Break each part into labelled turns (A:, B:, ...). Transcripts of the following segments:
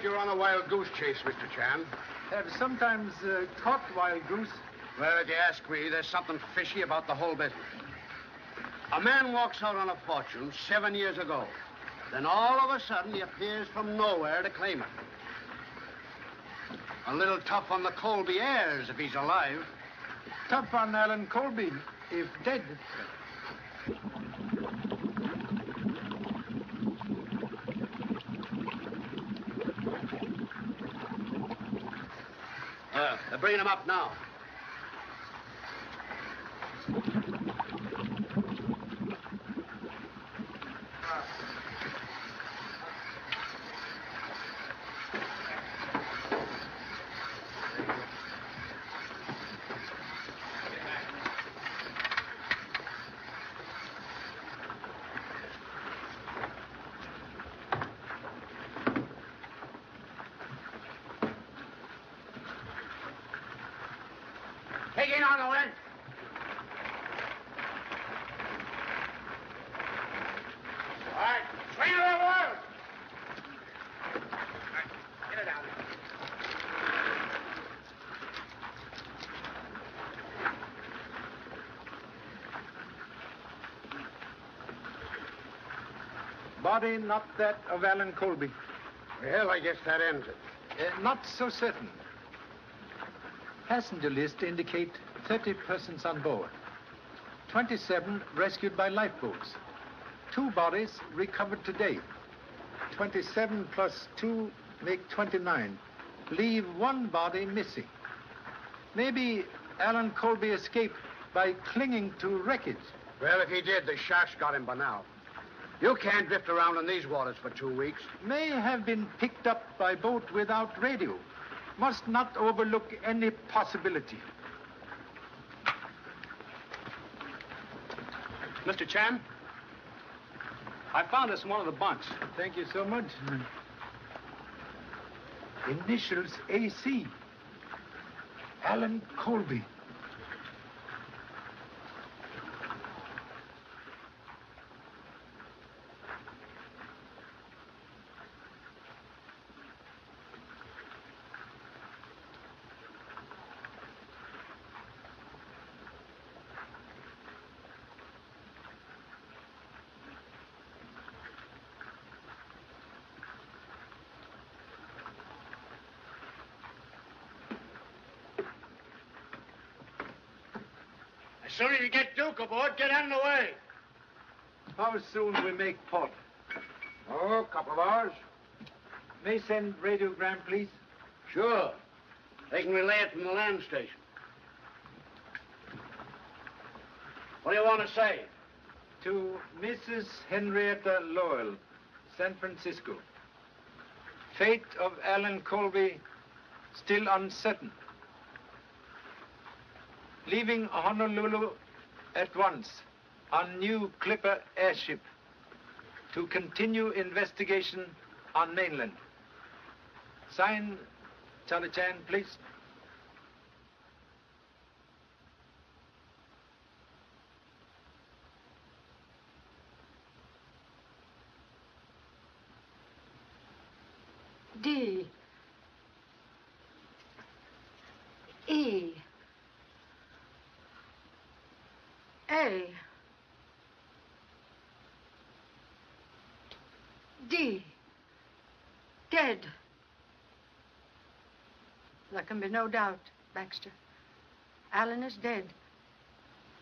A: You're on a wild goose chase, Mr. Chan.
B: Have sometimes caught wild goose.
A: Well, if you ask me, there's something fishy about the whole business. A man walks out on a fortune 7 years ago. Then all of a sudden, he appears from nowhere to claim it. A little tough on the Colby heirs if he's alive.
B: Tough on Alan Colby, if dead.
A: They're bringing him up now. Taking on the wind. All right, swing it over. All right, get it down.
B: Body not that of Alan Colby.
A: Well, I guess that ends it.
B: Not so certain. Passenger list indicate 30 persons on board. 27 rescued by lifeboats. 2 bodies recovered today. 27 plus 2 make 29. Leave 1 body missing. Maybe Alan Colby escaped by clinging to wreckage.
A: Well, if he did, the sharks got him by now. You can't drift around in these waters for 2 weeks.
B: May have been picked up by boat without radio. Must not overlook any possibility.
C: Mr. Chan, I found this in one of the bunks.
B: Thank you so much. Initials AC. Alan Colby.
A: As soon as you get Duke aboard, get out of the way.
B: How soon we make port?
A: Oh, a couple of hours.
B: May send radiogram, please?
A: Sure. They can relay it from the land station. What do you want to say?
B: To Mrs. Henrietta Lowell, San Francisco. Fate of Alan Colby still uncertain. Leaving Honolulu at once on new Clipper airship to continue investigation on mainland. Sign, Charlie Chan, please.
D: D. E. A. D. Dead. There can be no doubt, Baxter. Alan is dead.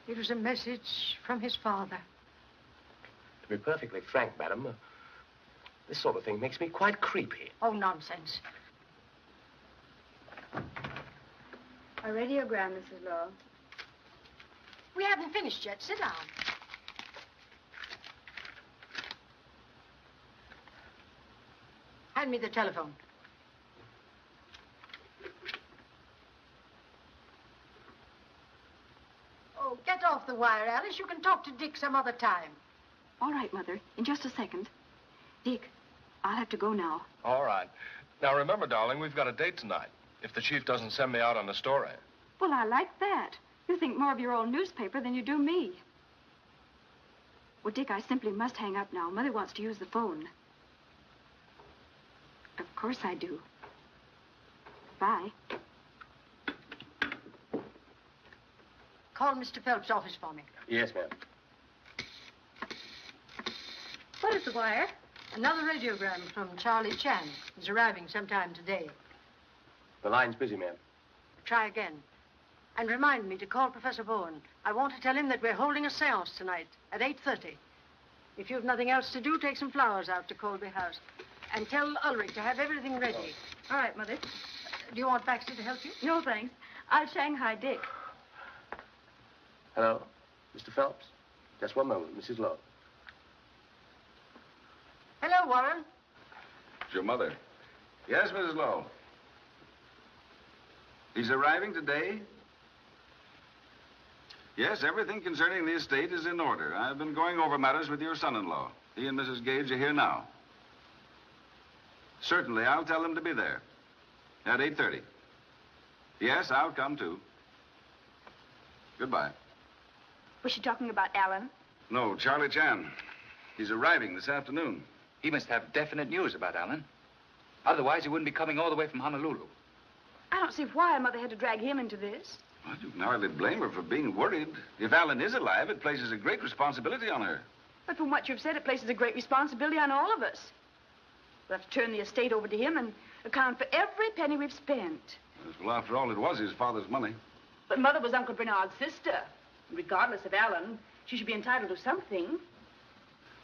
D: It was a message from his father.
E: To be perfectly frank, madam, this sort of thing makes me quite creepy.
D: Oh, nonsense.
F: A radiogram, Mrs. Lowell.
D: We haven't finished yet. Sit down. Hand me the telephone. Oh, get off the wire, Alice. You can talk to Dick some other time.
F: All right, Mother. In just a second. Dick, I'll have to go now.
G: All right. Now, remember, darling, we've got a date tonight. If the chief doesn't send me out on the story.
F: Well, I like that. You think more of your old newspaper than you do me. Well, Dick, I simply must hang up now. Mother wants to use the phone. Of course I do. Bye.
D: Call Mr. Phelps' office for me.
E: Yes, ma'am.
F: What is the wire?
D: Another radiogram from Charlie Chan. He's arriving sometime today.
E: The line's busy, ma'am.
D: Try again. And remind me to call Professor Bowen. I want to tell him that we're holding a seance tonight at 8:30. If you've nothing else to do, take some flowers out to Colby House. And tell Ulrich to have everything ready.
F: All right, Mother.
D: Do you want Baxter to help you?
F: No, thanks. I'll Shanghai Dick.
E: Hello, Mr. Phelps. Just one moment, Mrs. Lowe.
D: Hello, Warren.
H: It's your mother. Yes, Mrs. Lowe. He's arriving today? Yes, everything concerning the estate is in order. I've been going over matters with your son-in-law. He and Mrs. Gage are here now. Certainly, I'll tell them to be there at 8:30. Yes, I'll come too. Goodbye.
F: Was she talking about Alan?
H: No, Charlie Chan. He's arriving this afternoon.
C: He must have definite news about Alan. Otherwise, he wouldn't be coming all the way from Honolulu.
F: I don't see why Mother had to drag him into this.
H: Well, you can hardly blame her for being worried. If Alan is alive, it places a great responsibility on her.
F: But from what you've said, it places a great responsibility on all of us. We'll have to turn the estate over to him and account for every penny we've spent.
H: Yes, well, after all, it was his father's money.
F: But Mother was Uncle Bernard's sister. Regardless of Alan, she should be entitled to something.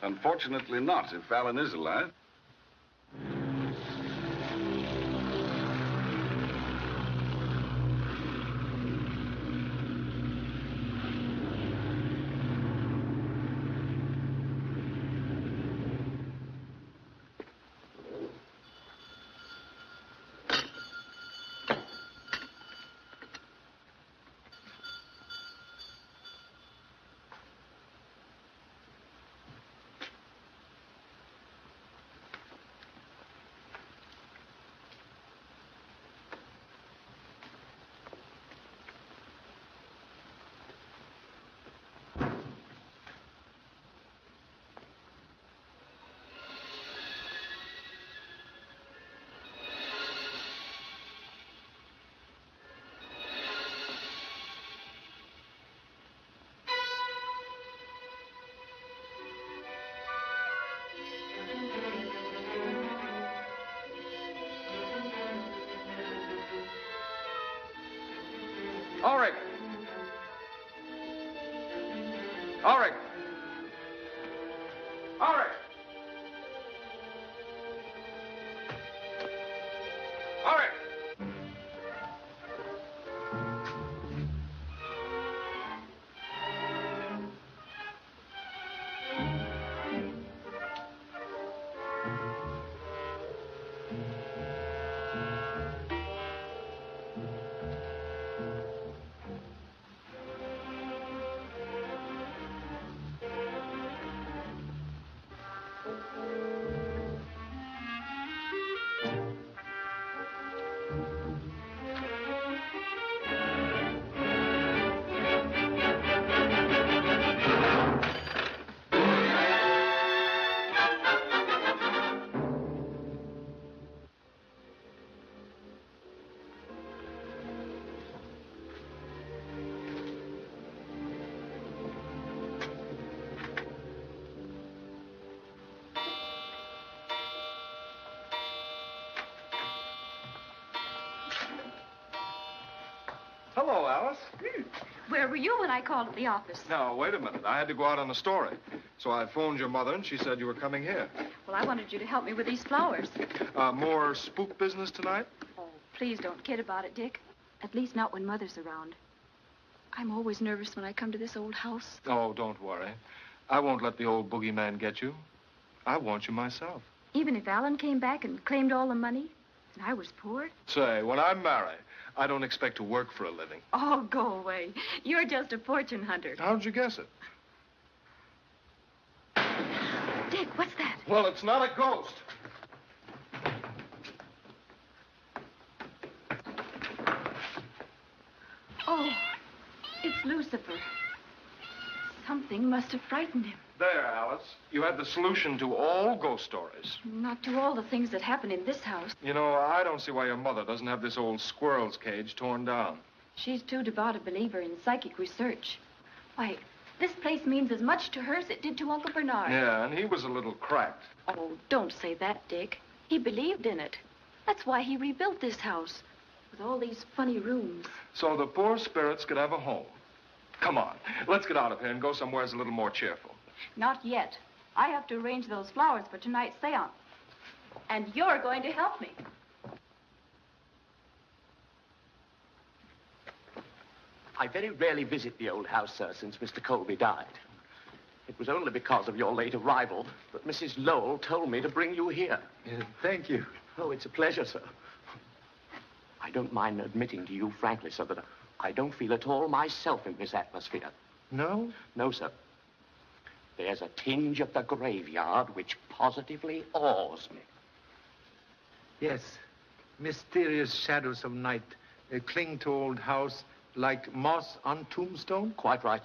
H: Unfortunately not, if Alan is alive.
G: Ulrich! Ulrich! Ulrich! Ulrich! Hello, Alice.
F: Where were you when I called at the office?
G: Now, wait a minute. I had to go out on a story. So I phoned your mother, and she said you were coming here.
F: Well, I wanted you to help me with these flowers.
G: More spook business tonight?
F: Oh, please don't kid about it, Dick. At least not when Mother's around. I'm always nervous when I come to this old house.
G: Oh, don't worry. I won't let the old boogeyman get you. I want you myself.
F: Even if Alan came back and claimed all the money, and I was poor?
G: Say, when I marry, I don't expect to work for a living.
F: Oh, go away. You're just a fortune hunter.
G: How'd you guess it?
F: Dick, what's that?
G: Well, it's not a ghost.
F: Oh, it's Lucifer. Something must have frightened him.
G: There, Alice. You had the solution to all ghost stories.
F: Not to all the things that happen in this house.
G: You know, I don't see why your mother doesn't have this old squirrel's cage torn down.
F: She's too devout a believer in psychic research. Why, this place means as much to her as it did to Uncle Bernard.
G: Yeah, and he was a little cracked.
F: Oh, don't say that, Dick. He believed in it. That's why he rebuilt this house, with all these funny rooms.
G: So the poor spirits could have a home. Come on, let's get out of here and go somewhere that's a little more cheerful.
F: Not yet. I have to arrange those flowers for tonight's seance. And you're going to help me.
E: I very rarely visit the old house, sir, since Mr. Colby died. It was only because of your late arrival that Mrs. Lowell told me to bring you here.
B: Thank you.
E: Oh, it's a pleasure, sir. I don't mind admitting to you frankly, sir, that I don't feel at all myself in this atmosphere.
B: No?
E: No, sir. There's a tinge of the graveyard which positively awes me.
B: Yes. Mysterious shadows of night cling to old house like moss on tombstone?
E: Quite right.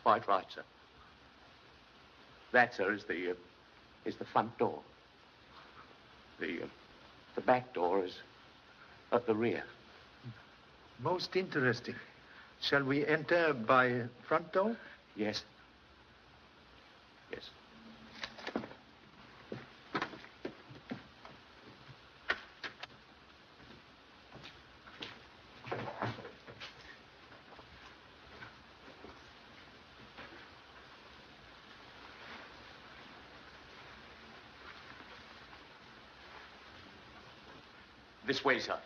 E: Quite right, sir. That, sir, is the front door. The back door is at the rear.
B: Most interesting. Shall we enter by front door?
E: Yes. Yes. This way, sir.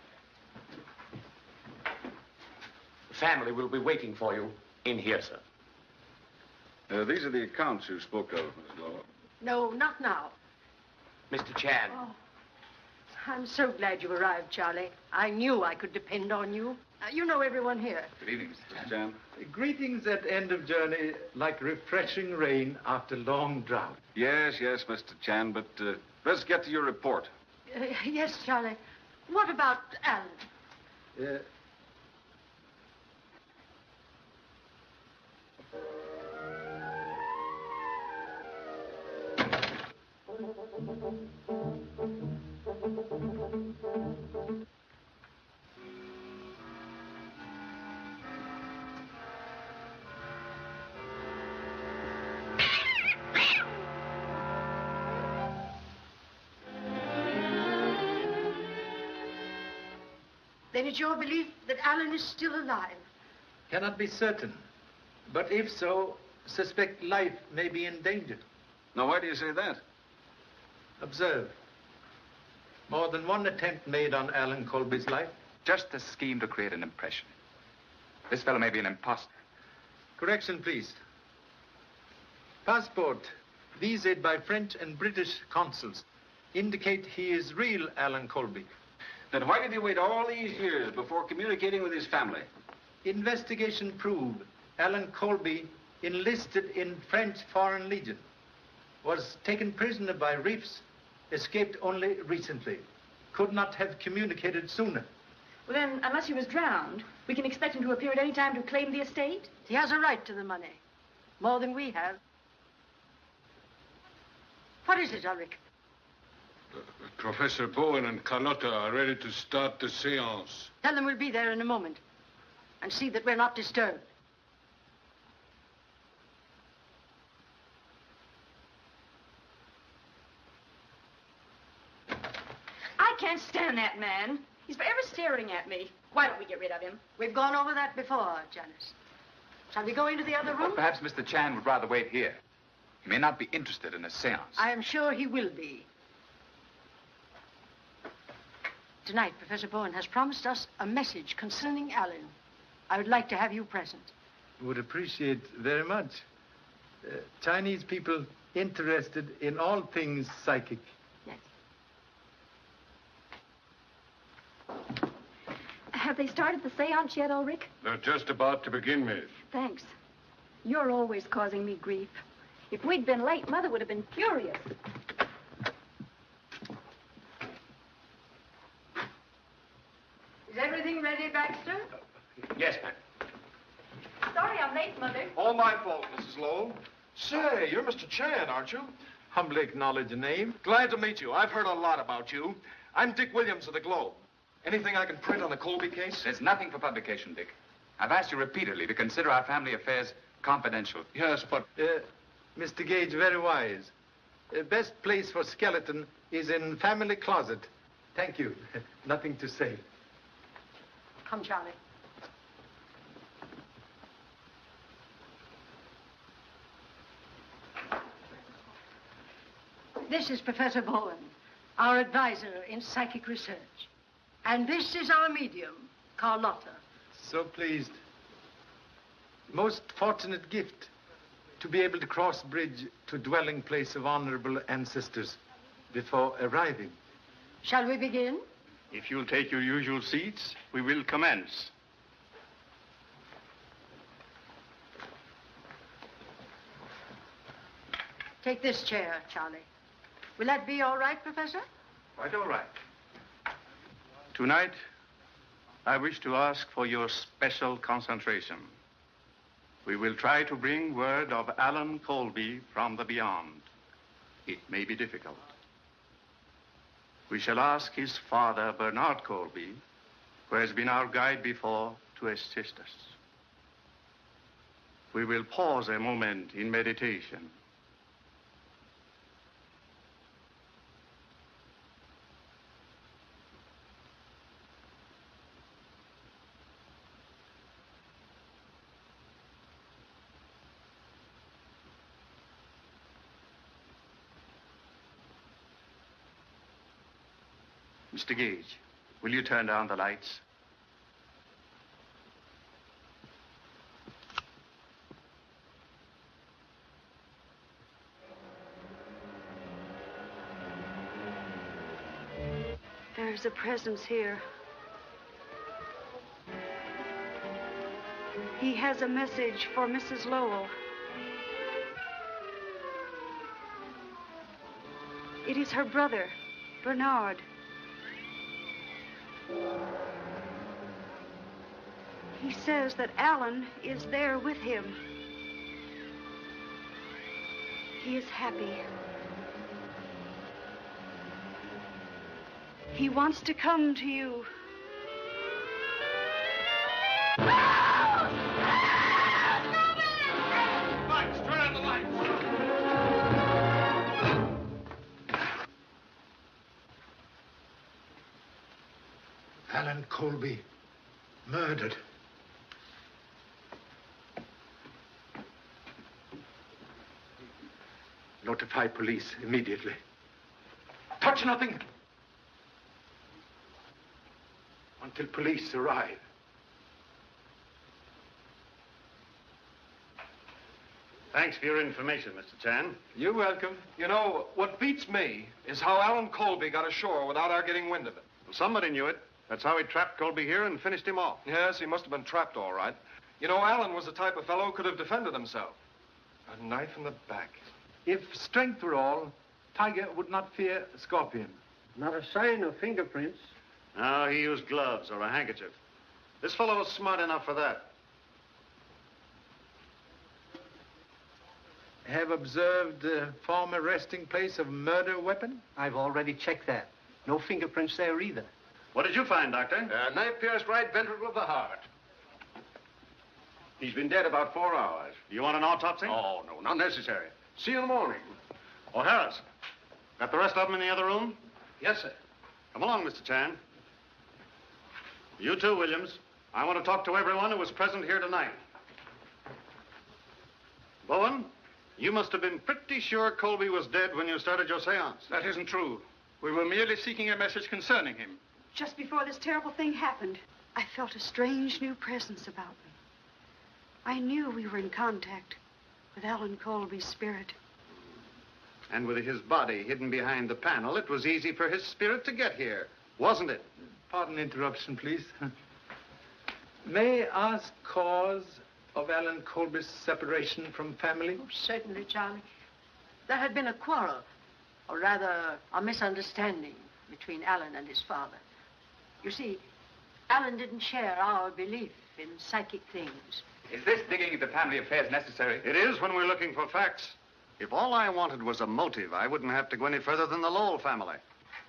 E: The family will be waiting for you in here, sir.
H: These are the accounts you spoke of, Miss Lowell.
D: No, not now.
E: Mr. Chan.
D: Oh, I'm so glad you arrived, Charlie. I knew I could depend on you. You know everyone here.
C: Good evening, Mr. Chan.
H: Chan?
B: Greetings at end of journey, like refreshing rain after long drought.
H: Yes, Mr. Chan, but let's get to your report.
D: Yes, Charlie. What about Alan? Then it's your belief that Alan is still alive?
B: Cannot be certain. But if so, suspect life may be in danger.
H: Now, why do you say that?
B: Observe. More than one attempt made on Alan Colby's life.
C: Just a scheme to create an impression. This fellow may be an imposter.
B: Correction, please. Passport, visaed by French and British consuls, indicate he is real Alan Colby.
H: Then why did he wait all these years before communicating with his family?
B: Investigation proved Alan Colby enlisted in French Foreign Legion, was taken prisoner by Reefs, escaped only recently, could not have communicated sooner.
F: Well, then, unless he was drowned, we can expect him to appear at any time to claim the estate?
D: He has a right to the money. More than we have. What is it, Ulrich?
I: Professor Bowen and Carlotta are ready to start the seance.
D: Tell them we'll be there in a moment. And see that we're not disturbed.
F: I can't stand that man. He's forever staring at me. Why don't we get rid of him?
D: We've gone over that before, Janice. Shall we go into the other
C: Well,
D: room?
C: perhaps Mr. Chan would rather wait here. He may not be interested in a seance.
D: I am sure he will be. Tonight, Professor Bowen has promised us a message concerning Alan. I would like to have you present.
B: Would appreciate very much. Chinese people interested in all things psychic.
D: Yes.
F: Have they started the seance yet, Ulrich?
I: They're just about to begin, Miss.
F: Thanks. You're always causing me grief. If we'd been late, Mother would have been furious.
D: Is everything ready, Baxter?
E: Yes, ma'am.
F: Sorry I'm late, Mother.
G: All my fault, Mrs. Lowell. Say, you're Mr. Chan, aren't you?
B: Humbly acknowledge the name.
G: Glad to meet you. I've heard a lot about you. I'm Dick Williams of the Globe. Anything I can print on the Colby case?
C: There's nothing for publication, Dick. I've asked you repeatedly to consider our family affairs confidential.
G: Yes, but...
B: Mr. Gage, very wise. Best place for skeleton is in family closet. Thank you. Nothing to say.
D: Come, Charlie. This is Professor Bowen, our advisor in psychic research. And this is our medium, Carlotta.
B: So pleased. Most fortunate gift to be able to cross bridge to dwelling place of honorable ancestors before arriving.
D: Shall we begin?
J: If you'll take your usual seats, we will commence.
D: Take this chair, Charlie. Will that be all right, Professor?
J: Quite all right. Tonight, I wish to ask for your special concentration. We will try to bring word of Alan Colby from the beyond. It may be difficult. We shall ask his father, Bernard Colby, who has been our guide before, to assist us. We will pause a moment in meditation. Mr. Gage, will you turn down the lights?
F: There's a presence here. He has a message for Mrs. Lowell. It is her brother, Bernard. He says that Alan is there with him. He is happy. He wants to come to you.
G: Lights, turn on the lights.
B: Alan Colby, murdered. Notify police immediately. Touch nothing until police arrive.
J: Thanks for your information, Mr. Chan.
G: You're welcome. You know, what beats me is how Alan Colby got ashore without our getting wind of it.
J: Well, somebody knew it. That's how he trapped Colby here and finished him off.
G: Yes, he must have been trapped all right. You know, Alan was the type of fellow who could have defended himself. A knife in the back.
B: If strength were all, Tiger would not fear Scorpion.
A: Not a sign of fingerprints.
J: No, he used gloves or a handkerchief. This fellow was smart enough for that.
B: Have observed former resting place of murder weapon?
A: I've already checked that. No fingerprints there either.
J: What did you find, Doctor?
H: Knife pierced right ventricle of the heart.
J: He's been dead about 4 hours. You want an autopsy?
H: Oh, no, not necessary. See you in the morning.
J: Oh, Harris, got the rest of them in the other room?
H: Yes, sir.
J: Come along, Mr. Chan. You too, Williams. I want to talk to everyone who was present here tonight. Bowen, you must have been pretty sure Colby was dead when you started your seance.
I: That isn't true. We were merely seeking a message concerning him.
F: Just before this terrible thing happened, I felt a strange new presence about me. I knew we were in contact with Alan Colby's spirit.
J: And with his body hidden behind the panel, it was easy for his spirit to get here, wasn't it?
B: Pardon interruption, please. May I ask cause of Alan Colby's separation from family?
D: Oh, certainly, Charlie. There had been a quarrel, or rather, a misunderstanding between Alan and his father. You see, Alan didn't share our belief in psychic things.
C: Is this digging into family affairs necessary?
K: It is when we're looking for facts. If all I wanted was a motive, I wouldn't have to go any further than the Lowell family.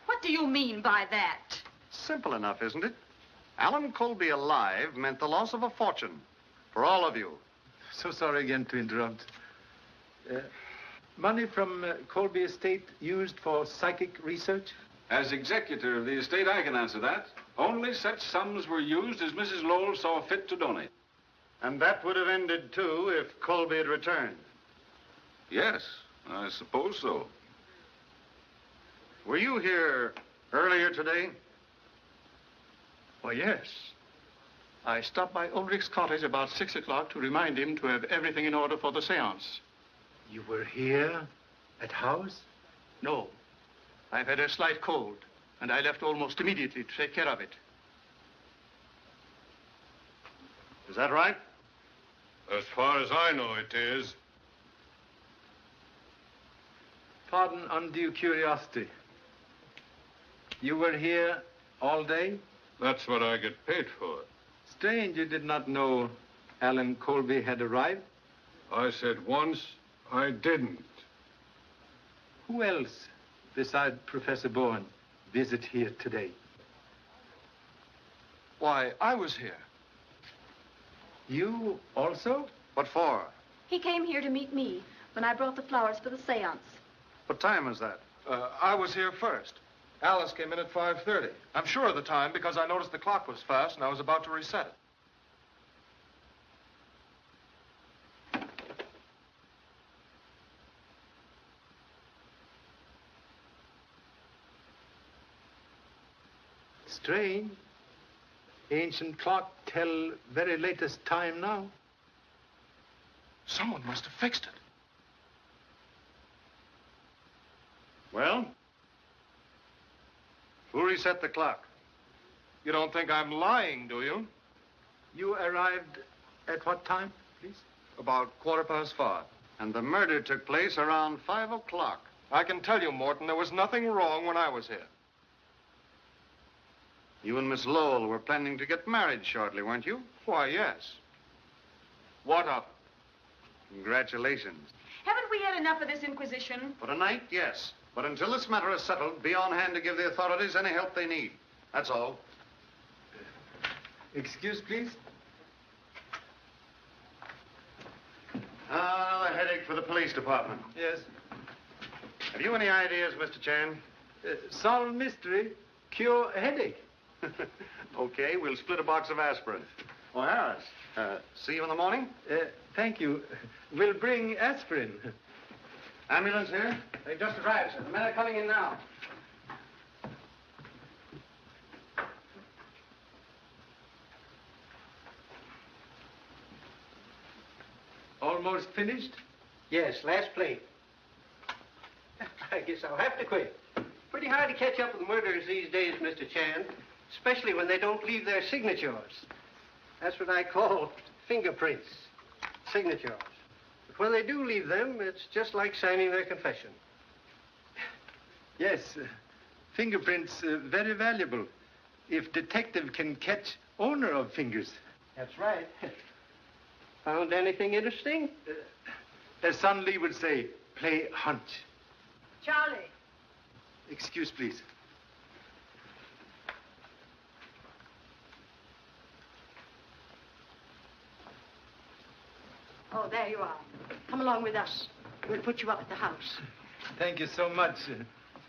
F: What do you mean by that?
K: Simple enough, isn't it? Alan Colby alive meant the loss of a fortune for all of you.
B: So sorry again to interrupt. Money from Colby estate used for psychic research?
H: As executor of the estate, I can answer that. Only such sums were used as Mrs. Lowell saw fit to donate.
K: And that would have ended, too, if Colby had returned.
H: Yes, I suppose so.
K: Were you here earlier today?
J: Why, yes. I stopped by Ulrich's cottage about 6 o'clock to remind him to have everything in order for the seance.
B: You were here at house?
J: No. I've had a slight cold, and I left almost immediately to take care of it.
K: Is that right?
I: As far as I know, it is.
B: Pardon undue curiosity. You were here all day?
I: That's what I get paid for.
B: Strange you did not know Alan Colby had arrived.
I: I said once, I didn't.
B: Who else, besides Professor Bowen, visit here today?
G: Why, I was here.
B: You also?
K: What for?
F: He came here to meet me when I brought the flowers for the seance.
K: What time is that?
G: I was here first. Alice came in at 5:30. I'm sure of the time because I noticed the clock was fast and I was about to reset it.
B: Strange. Ancient clock tell very latest time now.
G: Someone must have fixed it.
K: Well? Who reset the clock?
G: You don't think I'm lying, do you?
B: You arrived at what time, please?
G: About 5:15.
K: And the murder took place around 5 o'clock.
G: I can tell you, Morton, there was nothing wrong when I was here.
K: You and Miss Lowell were planning to get married shortly, weren't you?
G: Why, yes. What of it?
K: Congratulations.
F: Haven't we had enough of this inquisition?
K: For tonight, yes. But until this matter is settled, be on hand to give the authorities any help they need. That's all.
B: Excuse, please.
K: Another headache for the police department.
B: Yes.
K: Have you any ideas, Mr. Chan?
B: Solve mystery, cure a headache.
K: Okay, we'll split a box of aspirin. Oh, Harris, see you in the morning?
B: Thank you. We'll bring aspirin.
K: Ambulance here?
A: They've just arrived, sir. The men are coming in now.
B: Almost finished?
L: Yes, last plate. I guess I'll have to quit. Pretty hard to catch up with murderers these days, Mr. Chan, especially when they don't leave their signatures. That's what I call fingerprints, signatures. But when they do leave them, it's just like signing their confession.
B: Yes, fingerprints very valuable. If detective can catch owner of fingers.
L: That's right. Found anything interesting?
B: As Son Lee would say, play hunch.
D: Charlie.
B: Excuse, please.
D: Oh, there you are. Come along with us. We'll put you up at the house.
B: Thank you so much.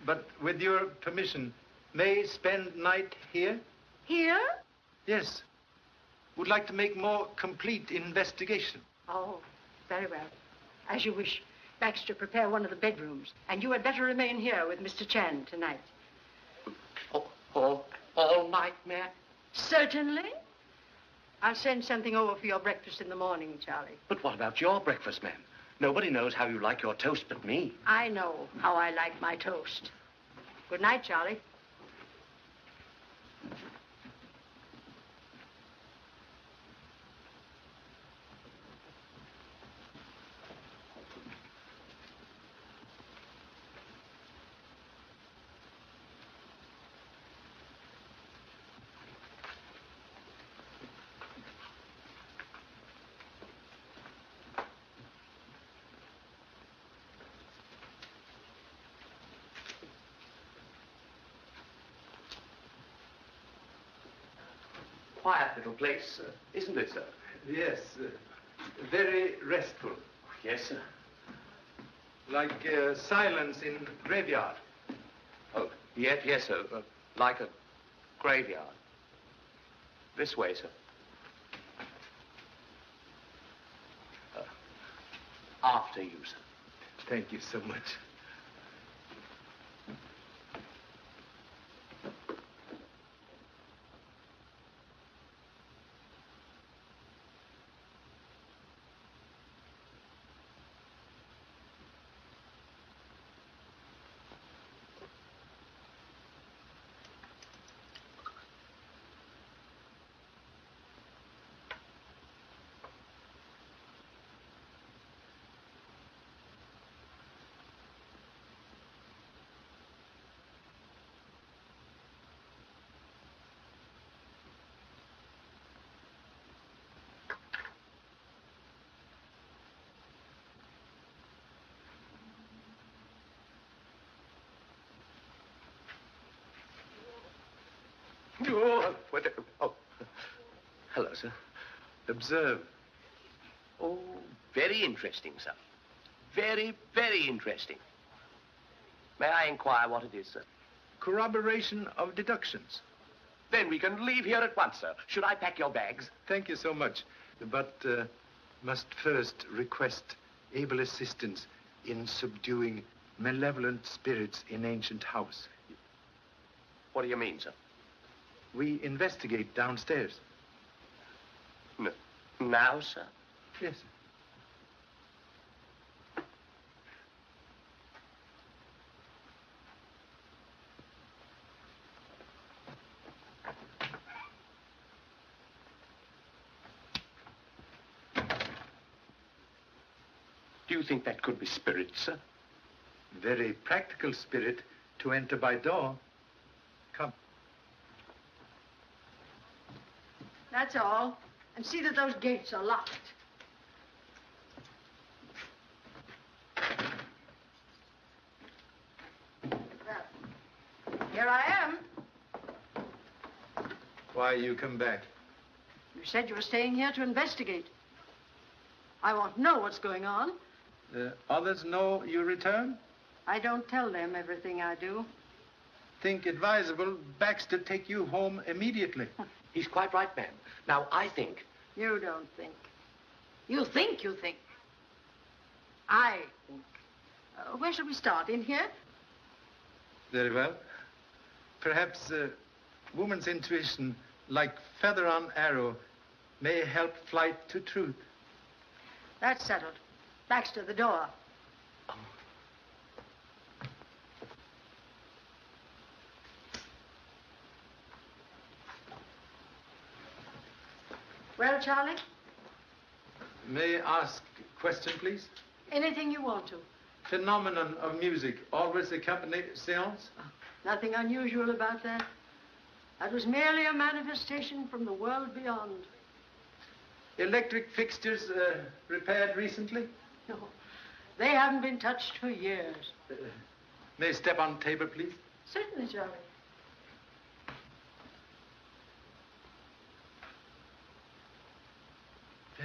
B: But with your permission, may spend night here?
D: Here?
B: Yes. Would like to make more complete investigation.
D: Oh, very well. As you wish. Baxter, prepare one of the bedrooms. And you had better remain here with Mr. Chan tonight.
E: All night, ma'am?
D: Certainly. I'll send something over for your breakfast in the morning, Charlie.
E: But what about your breakfast, ma'am? Nobody knows how you like your toast but me.
D: I know how I like my toast. Good night, Charlie.
E: quiet little place, isn't it, sir?
B: Yes, very restful.
E: Yes, sir.
B: Like silence in graveyard.
E: Oh, yes, sir. Like a graveyard. This way, sir. After you, sir.
B: Thank you so much.
E: Oh, hello, sir.
B: Observe.
E: Oh, very interesting, sir. Very, very interesting. May I inquire what it is, sir?
B: Corroboration of deductions.
E: Then we can leave here at once, sir. Should I pack your bags?
B: Thank you so much. But must first request able assistance in subduing malevolent spirits in ancient house.
E: What do you mean, sir?
B: We investigate downstairs.
E: No. Now, sir?
B: Yes, sir.
E: Do you think that could be spirits, sir?
B: Very practical spirit to enter by door. Come.
D: That's all. And see that those gates are locked. Well, here I am.
B: Why you come back?
D: You said you were staying here to investigate. I want to know what's going on.
B: Others know you return?
D: I don't tell them everything I do.
B: Think advisable Baxter take you home immediately.
E: He's quite right, ma'am. Now, I think...
D: You don't think. You think you think. I think. Where shall we start? In here?
B: Very well. Perhaps woman's intuition, like feather on arrow, may help flight to truth.
D: That's settled. Baxter, the door. Well, Charlie?
B: May I ask a question, please?
D: Anything you want to.
B: Phenomenon of music always accompany seance?
D: Nothing unusual about that. That was merely a manifestation from the world beyond.
B: Electric fixtures repaired recently?
D: No. They haven't been touched for years.
B: May I step on table, please?
D: Certainly, Charlie.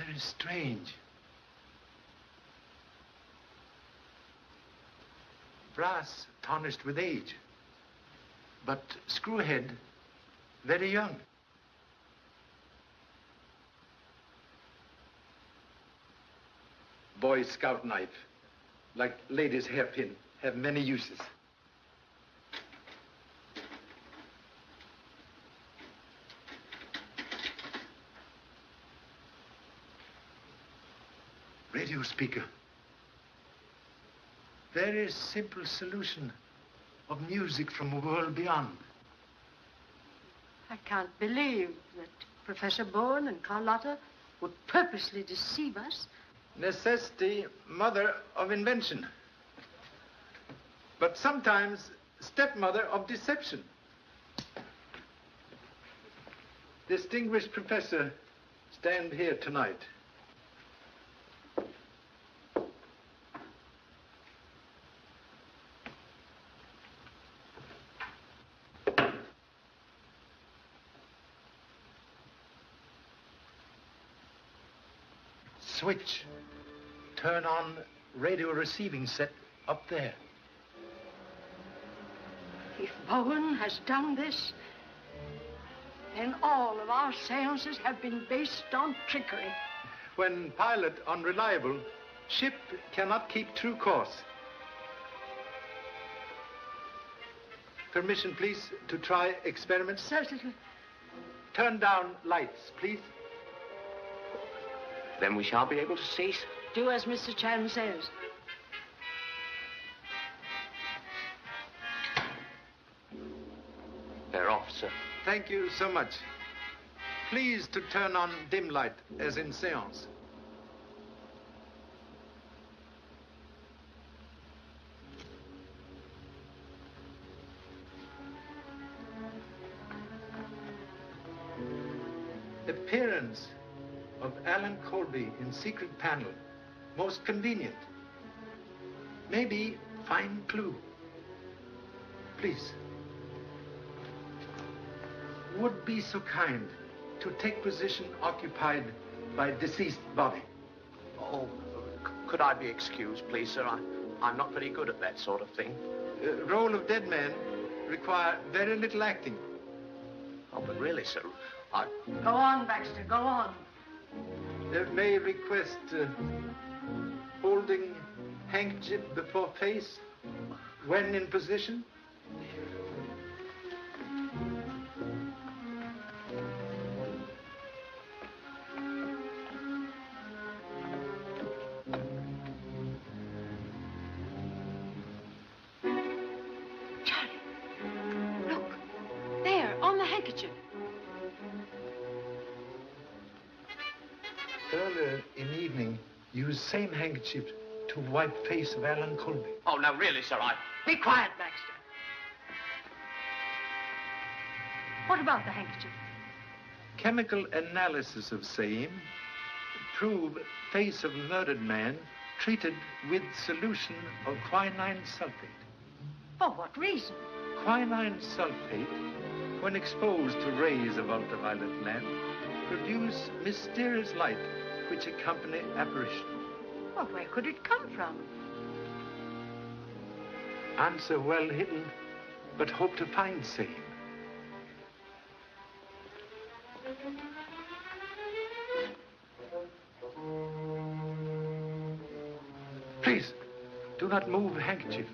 B: Very strange. Brass tarnished with age, but screwhead very young. Boy Scout knife, like ladies' hairpin, have many uses. Radio speaker. Very simple solution of music from a world beyond.
D: I can't believe that Professor Bowen and Carlotta would purposely deceive us.
B: Necessity, mother of invention. But sometimes stepmother of deception. Distinguished professor, stand here tonight. switch. Turn on radio receiving set up there.
D: If Bowen has done this, then all of our seances have been based on trickery.
B: When pilot unreliable, ship cannot keep true course. Permission, please, to try experiments?
D: Certainly.
B: Turn down lights, please.
E: Then we shall be able to see.
D: Do as Mr. Chan says.
E: They're off, sir.
B: Thank you so much. Please to turn on dim light, as in seance. Appearance of Alan Colby in secret panel. Most convenient. Maybe fine clue. Please. Would be so kind to take position occupied by deceased body.
E: Oh, could I be excused, please, sir? I'm not very good at that sort of thing.
B: Role of dead man require very little acting.
E: Oh, but really, sir,
D: Go on, Baxter, go on.
B: May request holding handkerchief before face when in position.
D: Charlie, look, there, on the handkerchief.
B: Earlier in evening, used same handkerchief to wipe face of Alan Colby.
E: Oh, now, really, sir,
D: Be quiet, Baxter. What about the handkerchief?
B: Chemical analysis of same prove face of murdered man treated with solution of quinine sulfate.
D: For what reason?
B: Quinine sulfate, when exposed to rays of ultraviolet lamp, produce mysterious light which accompany apparition.
D: Well, where could it come from?
B: Answer well hidden, but hope to find same. Please, do not move handkerchief.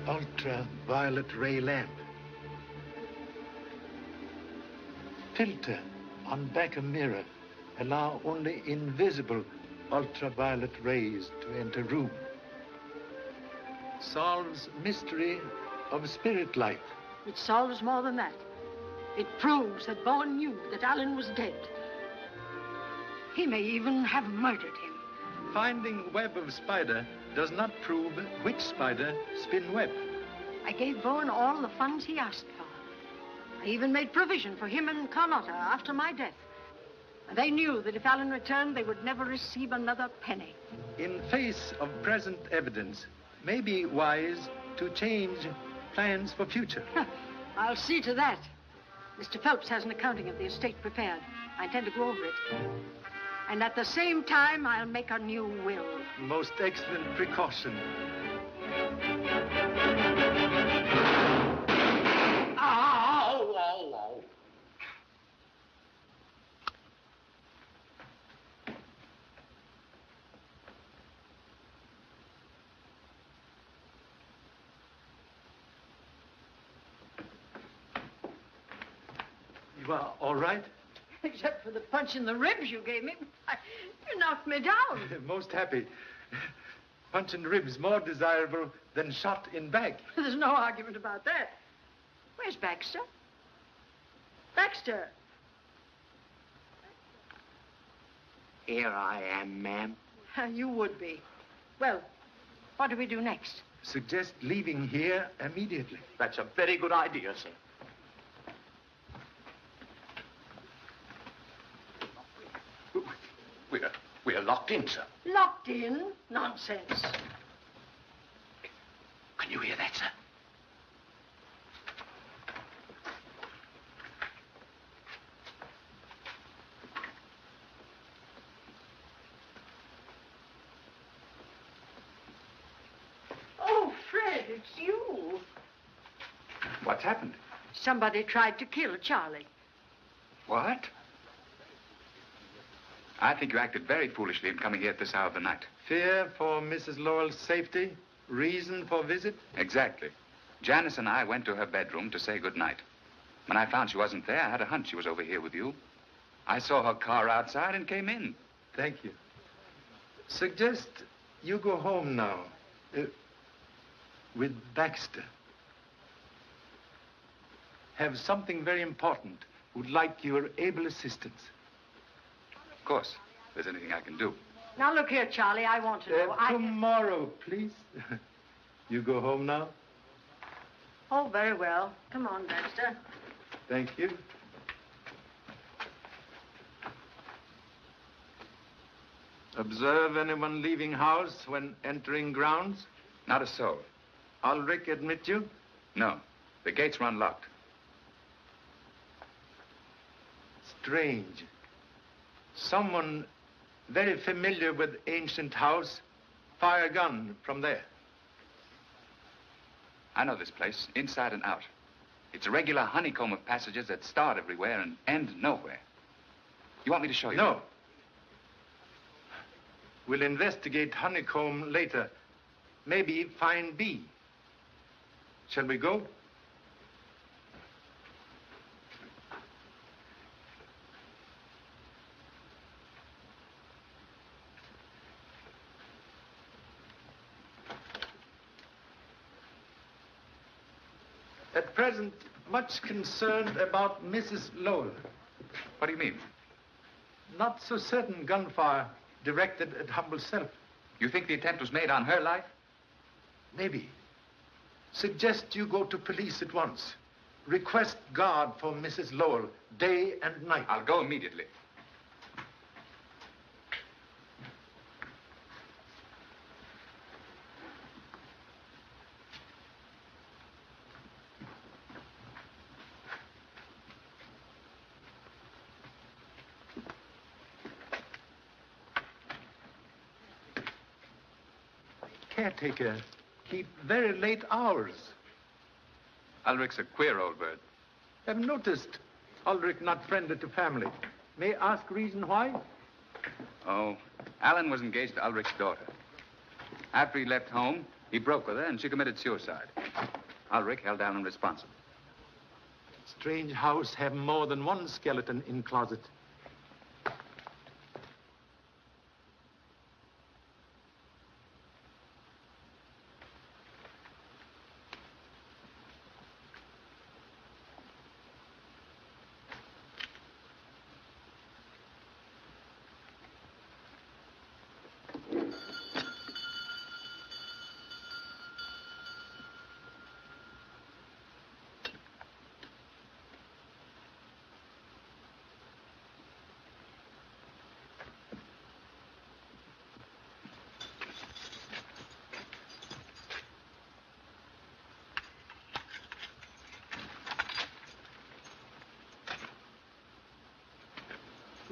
B: Ultraviolet ray lamp. Filter on back of mirror allow only invisible ultraviolet rays to enter room. Solves mystery of spirit life.
D: It solves more than that. It proves that Bowen knew that Alan was dead. He may even have murdered him.
B: Finding web of spider does not prove which spider spin web.
D: I gave Bowen all the funds he asked for. I even made provision for him and Carlotta after my death. And they knew that if Alan returned, they would never receive another penny.
B: In face of present evidence, may be wise to change plans for future.
D: I'll see to that. Mr. Phelps has an accounting of the estate prepared. I intend to go over it. And at the same time, I'll make a new will.
B: Most excellent precaution.
E: Oh.
B: You are all right?
D: Except for the punch in the ribs you gave me. You knocked me down.
B: Most happy. Punch in ribs more desirable than shot in back.
D: There's no argument about that. Where's Baxter? Baxter.
E: Here I am, ma'am.
D: You would be. Well, what do we do next?
B: Suggest leaving here immediately.
E: That's a very good idea, sir. We're locked in, sir.
D: Locked in? Nonsense.
E: Can you hear that, sir?
D: Oh, Fred, it's you.
C: What's happened?
D: Somebody tried to kill Charlie.
C: What? I think you acted very foolishly in coming here at this hour of the night.
B: Fear for Mrs. Lowell's safety? Reason for visit?
C: Exactly. Janice and I went to her bedroom to say goodnight. When I found she wasn't there, I had a hunch she was over here with you. I saw her car outside and came in.
B: Thank you. Suggest you go home now. With Baxter. Have something very important. Would like your able assistance.
C: Of course, if there's anything I can do.
D: Now, look here, Charlie, I want to know.
B: Tomorrow, please. You go home now?
D: Oh, very well. Come on, Baxter.
B: Thank you. Observe anyone leaving house when entering grounds?
C: Not a soul.
B: Ulrich admit you?
C: No. The gates were unlocked.
B: Strange. Someone very familiar with ancient house fire a gun from there.
C: I know this place, inside and out. It's a regular honeycomb of passages that start everywhere and end nowhere. You want me to show you?
B: No. We'll investigate honeycomb later. Maybe find B. Shall we go? At present, much concerned about Mrs. Lowell.
C: What do you mean?
B: Not so certain gunfire directed at humble self.
C: You think the attempt was made on her life?
B: Maybe. Suggest you go to police at once. Request guard for Mrs. Lowell, day and night.
C: I'll go immediately.
B: Caretaker, keep very late hours.
C: Ulrich's a queer old bird.
B: I've noticed Ulrich not friendly to family. May I ask reason why?
C: Oh, Alan was engaged to Ulrich's daughter. After he left home, he broke with her and she committed suicide. Ulrich held Alan responsible.
B: Strange house have more than one skeleton in closet.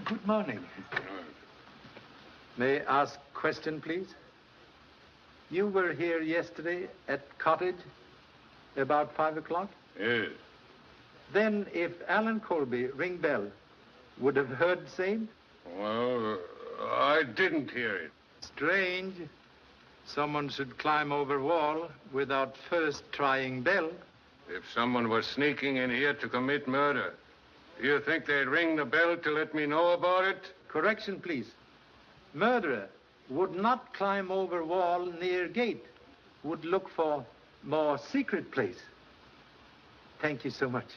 B: Good morning. May I ask a question, please? You were here yesterday at cottage about 5 o'clock?
I: Yes.
B: Then if Alan Colby ring bell, would have heard same?
I: Well, I didn't hear it.
B: Strange. Someone should climb over wall without first trying bell.
I: If someone was sneaking in here to commit murder, do you think they'd ring the bell to let me know about it?
B: Correction, please. Murderer would not climb over wall near gate. Would look for more secret place. Thank you so much.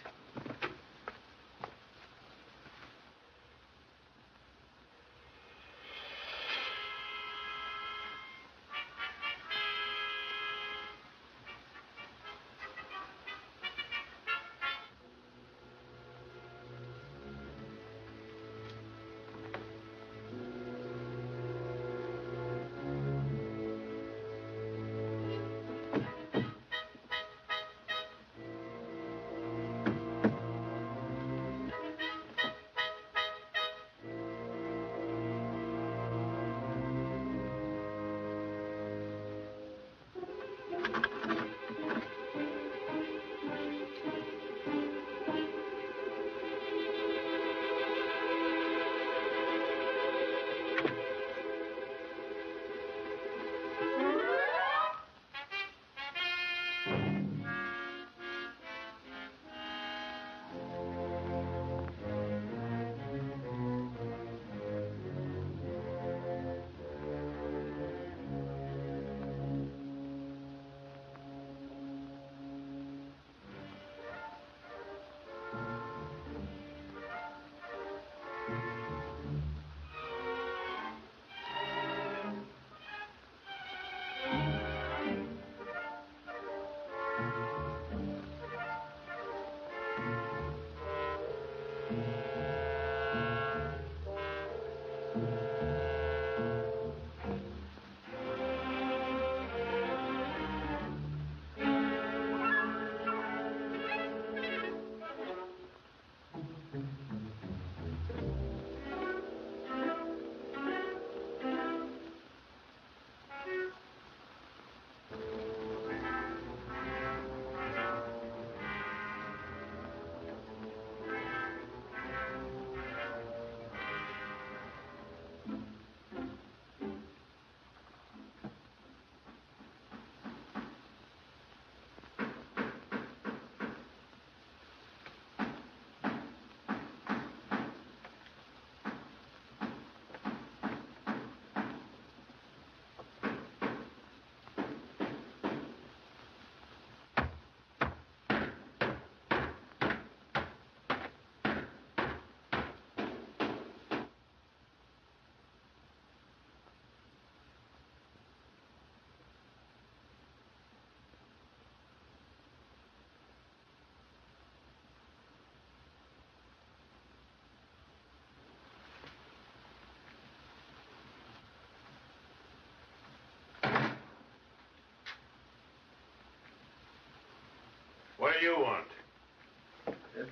I: What do you want?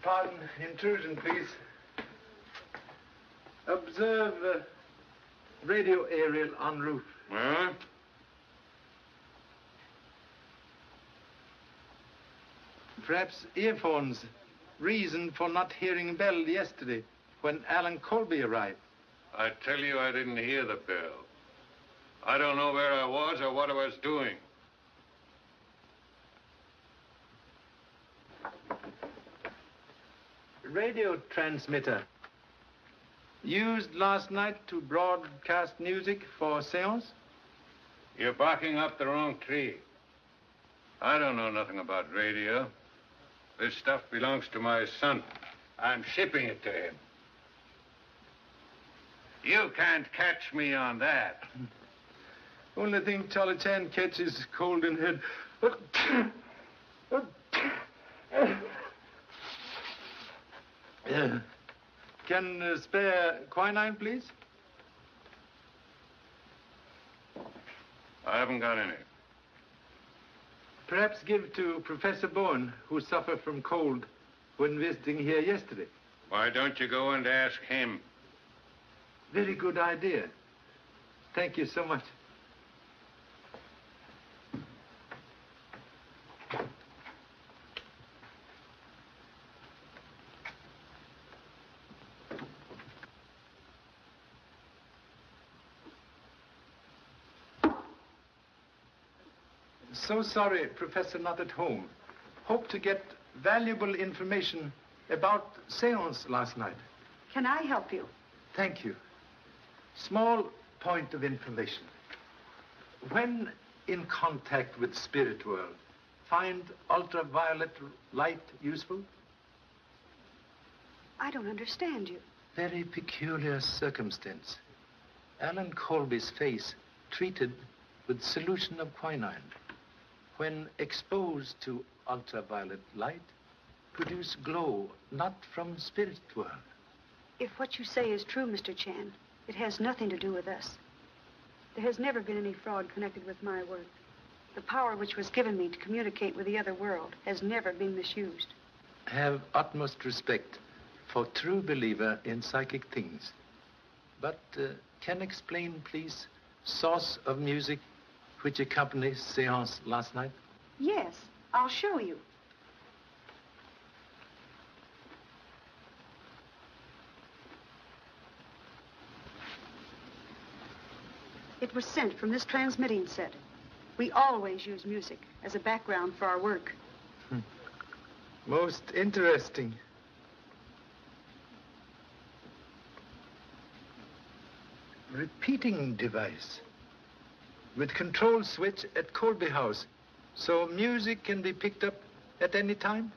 B: Pardon intrusion, please. Observe radio aerial en route.
I: Huh?
B: Perhaps earphones. Reason for not hearing bell yesterday when Alan Colby arrived.
I: I tell you, I didn't hear the bell. I don't know where I was or what I was doing.
B: Radio transmitter. Used last night to broadcast music for seance?
I: You're barking up the wrong tree. I don't know nothing about radio. This stuff belongs to my son. I'm shipping it to him. You can't catch me on that.
B: Only thing Charlie Chan catches cold in head. Can spare quinine, please?
I: I haven't got any.
B: Perhaps give to Professor Bowen, who suffered from cold when visiting here yesterday.
I: Why don't you go and ask him?
B: Very good idea. Thank you so much. So sorry, Professor not at home. Hope to get valuable information about seance last night.
F: Can I help you?
B: Thank you. Small point of information. When in contact with spirit world, find ultraviolet light useful?
F: I don't understand you.
B: Very peculiar circumstance. Alan Colby's face treated with solution of quinine, when exposed to ultraviolet light, produce glow not from spirit world.
F: If what you say is true, Mr. Chan, it has nothing to do with us. There has never been any fraud connected with my work. The power which was given me to communicate with the other world has never been misused.
B: Have utmost respect for true believer in psychic things. But can explain, please, source of music which accompanies seance last night?
F: Yes, I'll show you. It was sent from this transmitting set. We always use music as a background for our work.
B: Most interesting. Repeating device with control switch at Colby House, so music can be picked up at any time.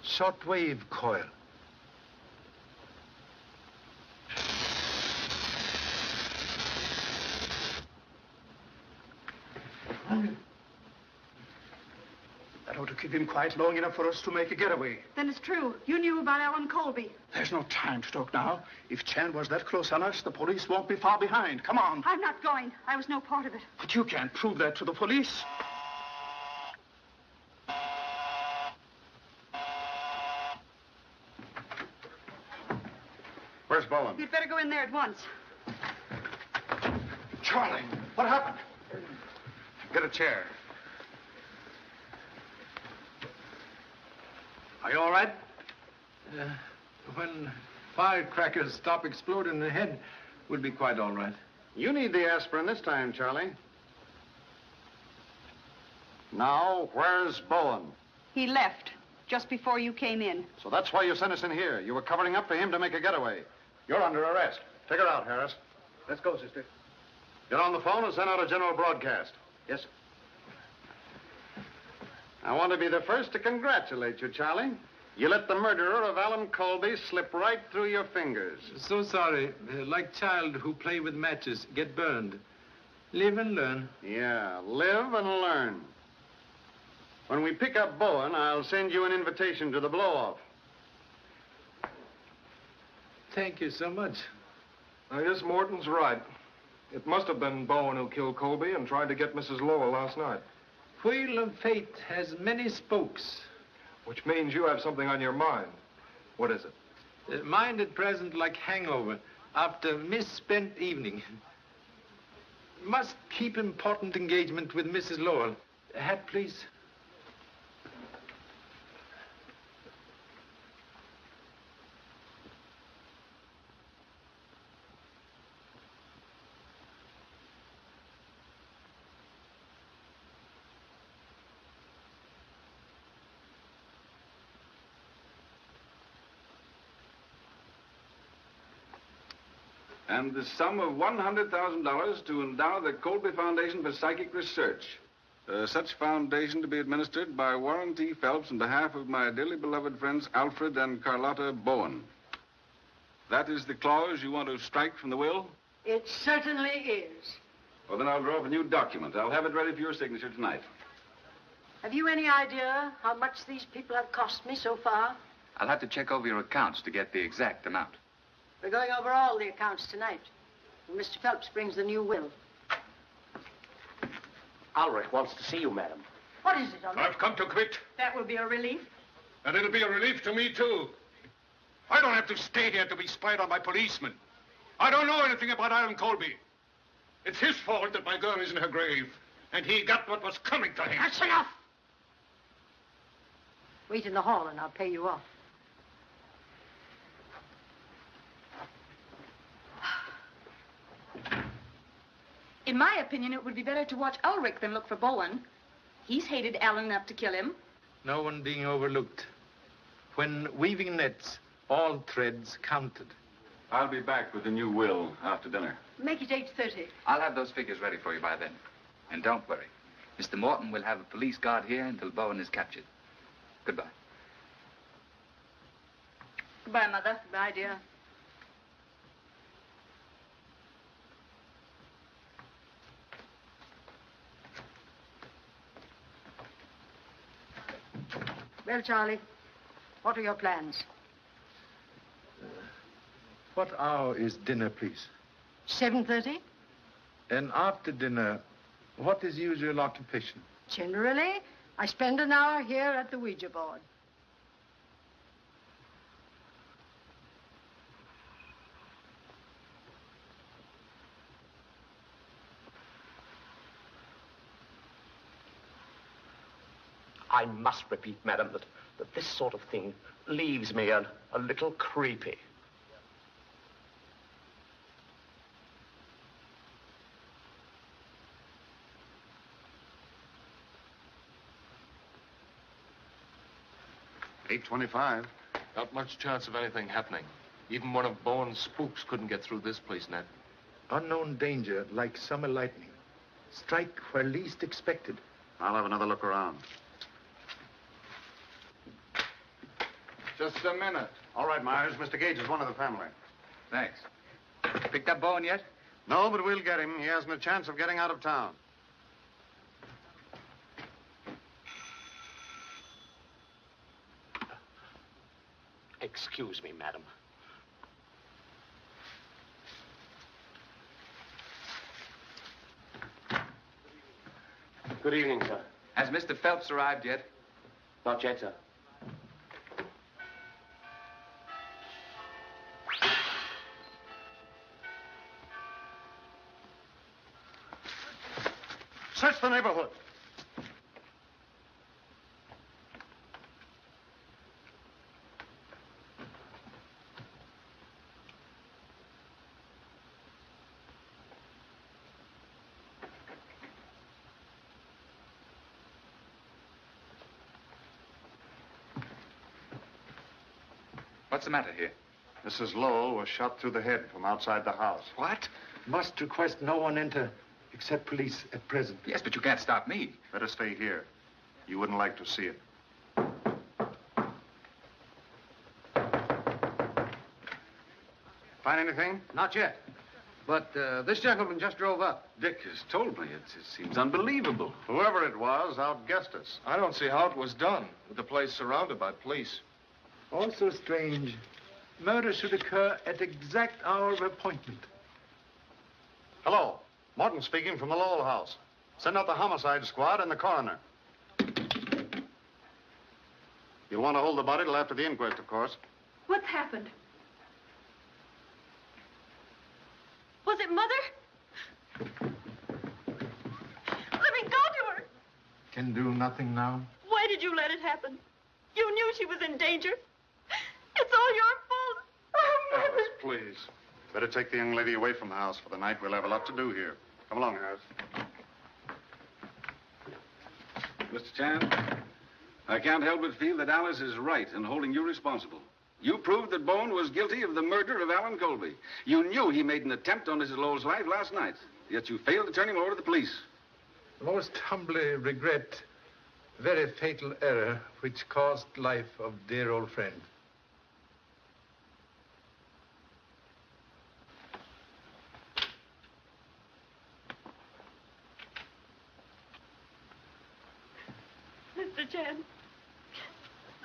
B: Shortwave coil.
M: That ought to keep him quiet long enough for us to make a getaway.
F: Then it's true. You knew about Alan Colby.
M: There's no time to talk now. If Chan was that close on us, the police won't be far behind. Come on.
F: I'm not going. I was no part of it.
M: But you can't prove that to the police.
H: Where's Bowen?
F: You'd better go in there at once.
M: Charlie, what happened?
H: Get a chair.
M: Are you all right?
B: When firecrackers stop exploding in the head, we'll be quite all right.
H: You need the aspirin this time, Charlie. Now, where's Bowen?
F: He left just before you came in.
H: So that's why you sent us in here. You were covering up for him to make a getaway. You're under arrest. Take her out, Harris.
M: Let's go, sister.
H: Get on the phone and send out a general broadcast.
M: Yes, sir.
H: I want to be the first to congratulate you, Charlie. You let the murderer of Alan Colby slip right through your fingers.
B: So sorry. Like child who play with matches, get burned. Live and learn.
H: Yeah, live and learn. When we pick up Bowen, I'll send you an invitation to the blow-off.
B: Thank you so much.
G: I guess Morton's right. It must have been Bowen who killed Colby and tried to get Mrs. Lowell last night.
B: wheel of fate has many spokes.
G: Which means you have something on your mind. What is it?
B: Mind at present like hangover after misspent evening. Must keep important engagement with Mrs. Lowell. Hat, please.
H: And the sum of $100,000 to endow the Colby Foundation for Psychic Research. Such foundation to be administered by Warren T. Phelps on behalf of my dearly beloved friends Alfred and Carlotta Bowen. That is the clause you want to strike from the will?
D: It certainly is.
H: Well, then I'll draw up a new document. I'll have it ready for your signature tonight.
D: Have you any idea how much these people have cost me so far?
C: I'll have to check over your accounts to get the exact amount.
D: We're going over all the accounts tonight. And Mr. Phelps brings the new will.
E: Ulrich wants to see you, madam.
D: What is it, Ulrich?
I: I've come to quit,
D: That will be a relief.
I: and it'll be a relief to me, too. I don't have to stay here to be spied on by policemen. I don't know anything about Alan Colby. It's his fault that my girl is in her grave, and he got what was coming to him.
D: That's enough! Wait in the hall and I'll pay you off.
N: In my opinion, it would be better to watch Ulrich than look for Bowen. He's hated Alan enough to kill him.
B: No one being overlooked. When weaving nets, all threads counted.
H: I'll be back with the new will after dinner.
D: Make it 8:30.
C: I'll have those figures ready for you by then. And don't worry. Mr. Morton will have a police guard here until Bowen is captured. Goodbye.
N: Goodbye, Mother.
D: Bye, dear. Well, Charlie, what are your plans?
B: What hour is dinner, please?
D: 7:30?
B: And after dinner, what is usual occupation?
D: Generally, I spend an hour here at the Ouija board.
E: I must repeat, madam, that this sort of thing leaves me a little creepy.
K: $8.25.
G: Not much chance of anything happening. Even one of Bowen's spooks couldn't get through this place, Ned.
B: Unknown danger, like summer lightning. Strike where least expected.
K: I'll have another look around.
H: Just a minute.
K: All right, Myers. Mr. Gage is one of the family.
C: Thanks. Picked up Bowen yet?
K: No, but we'll get him. He hasn't a chance of getting out of town.
E: Excuse me, madam. Good evening, sir.
C: Has Mr. Phelps arrived yet?
E: Not yet, sir.
K: Search the neighborhood.
C: What's the matter here?
K: Mrs. Lowell was shot through the head from outside the house.
B: What? Must request no one enter except police at present.
C: Yes, but you can't stop me.
K: Better stay here. You wouldn't like to see it. Find anything?
A: Not yet. But this gentleman just drove up.
H: Dick has told me. It seems unbelievable.
K: Whoever it was outguessed us.
G: I don't see how it was done, with the place surrounded by police.
B: Also strange. Murder should occur at exact hour of appointment.
K: Hello. Morton speaking from the Lowell house. Send out the homicide squad and the coroner. You'll want to hold the body till after the inquest, of course.
N: What's happened? Was it Mother? Let me go to her.
B: Can do nothing now.
N: Why did you let it happen? You knew she was in danger. It's all your fault. Oh, Mother.
K: Alice, please. Better take the young lady away from the house for the night. We'll have a lot to do here. Come along, Harris.
H: Mr. Chan, I can't help but feel that Alice is right in holding you responsible. You proved that Bowen was guilty of the murder of Alan Colby. You knew he made an attempt on Mrs. Lowell's life last night, yet you failed to turn him over to the police.
B: Most humbly regret very fatal error which cost life of dear old friend.
N: Mr. Chan,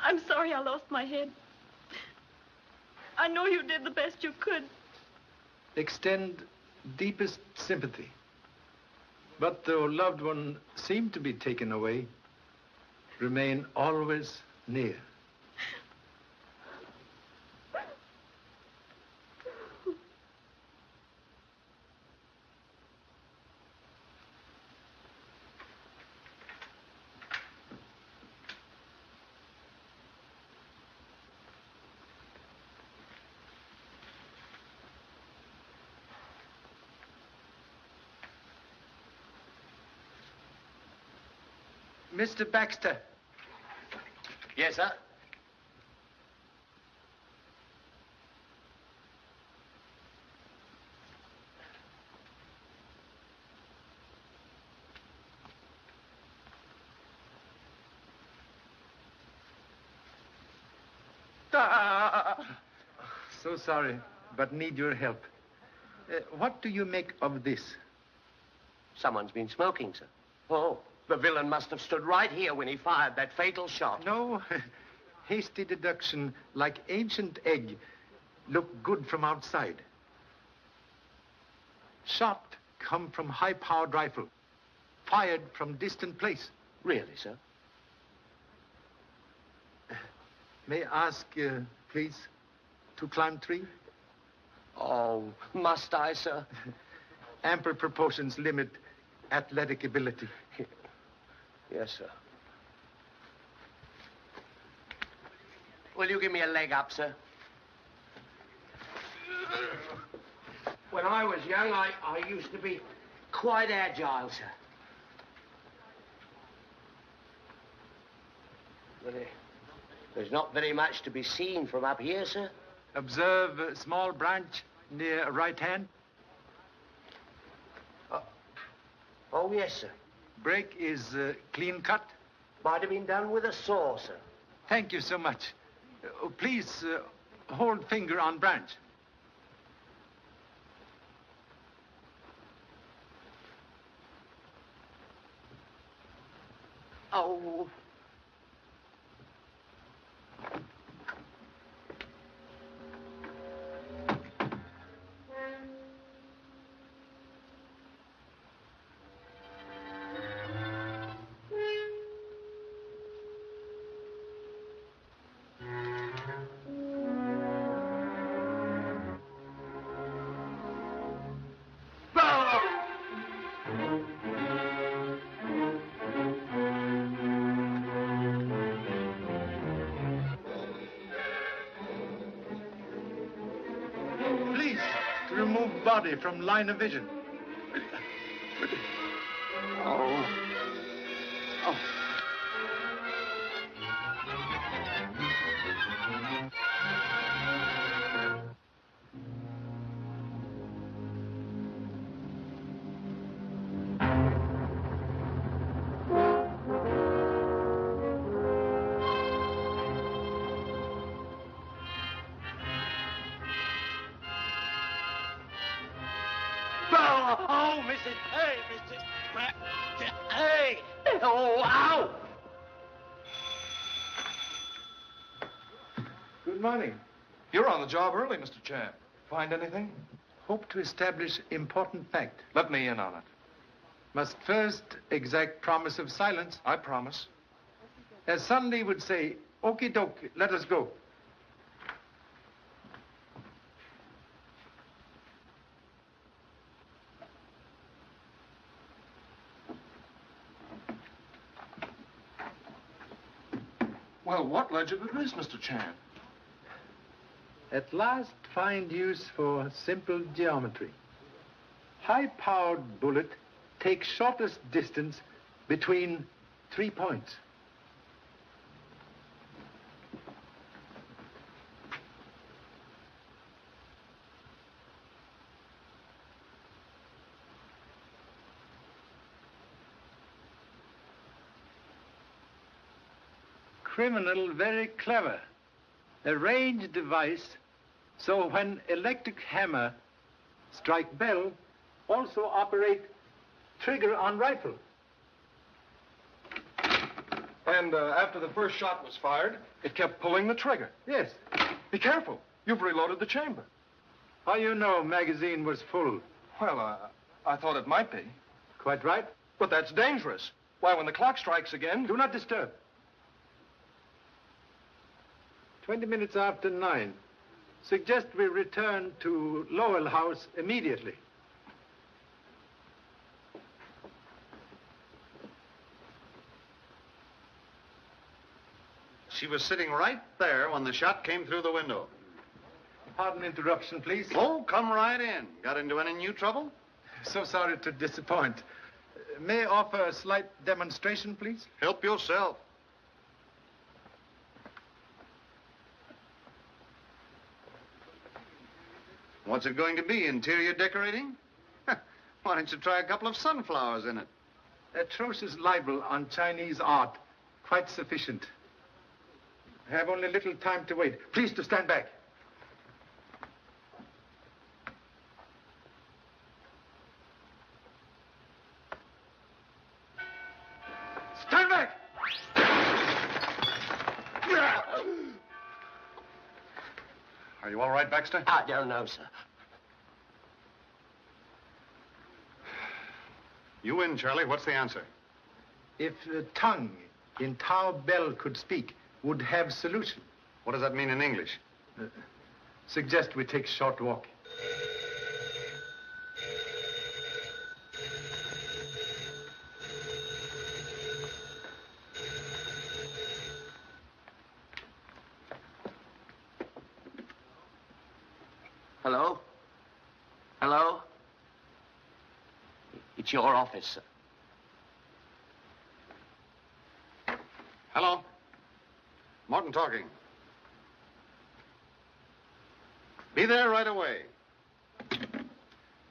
N: I'm sorry I lost my head. I know you did the best you could.
B: Extend deepest sympathy. But though loved one seemed to be taken away, remain always near. Mr. Baxter.
E: Yes, sir?
B: So sorry, but need your help. What do you make of this?
E: Someone's been smoking, sir. Oh, the villain must have stood right here when he fired that fatal shot.
B: No. Hasty deduction, like ancient egg, look good from outside. Shot come from high-powered rifle, fired from distant place.
E: Really, sir?
B: May I ask, please, to climb tree?
E: Oh, must I, sir?
B: Ample proportions limit athletic ability.
E: Yes, sir. Will you give me a leg up, sir? When I was young, I used to be quite agile, sir. But there's not very much to be seen from up here, sir.
B: Observe a small branch near right hand.
E: Oh, yes, sir.
B: Break is clean cut.
E: Might have been done with a saw, sir.
B: Thank you so much. Please hold finger on branch.
E: Oh.
B: Body from line of vision.
E: Oh. Oh. Oh, Mrs. Hey, Mrs. Hey! Oh, ow!
B: Good morning.
G: You're on the job early, Mr. Chan. Find anything?
B: Hope to establish important fact.
G: Let me in on it.
B: Must first exact promise of silence.
G: I promise.
B: As Sunday would say, Okie dokie, let us go.
G: Well, what legend it is, Mr. Chan?
B: At last find use for simple geometry. High-powered bullet takes shortest distance between 3 points. Criminal very clever. A range device, so when electric hammer strike bell, also operate trigger on rifle.
G: And after the first shot was fired, it kept pulling the trigger.
B: Yes.
G: Be careful. You've reloaded the chamber.
B: How you know magazine was full?
G: Well, I thought it might be.
B: Quite right.
G: But that's dangerous. Why, when the clock strikes again...
B: Do not disturb. 20 minutes after 9. Suggest we return to Lowell House immediately.
K: She was sitting right there when the shot came through the window.
B: Pardon interruption, please.
K: Oh, come right in. Got into any new trouble?
B: So sorry to disappoint. May I offer a slight demonstration, please?
K: Help yourself. What's it going to be, interior decorating? Why don't you try a couple of sunflowers in it?
B: Atrocious libel on Chinese art. Quite sufficient. I have only little time to wait. Please to stand back. Stand back!
K: Are you all right, Baxter?
E: I don't know, sir.
K: You win, Charlie. What's the answer?
B: If tongue in Tao Bell could speak, would have solution.
K: What does that mean in English?
B: Suggest we take a short walk.
E: Hello? Hello? It's your office, sir.
K: Hello? Morton talking. Be there right away.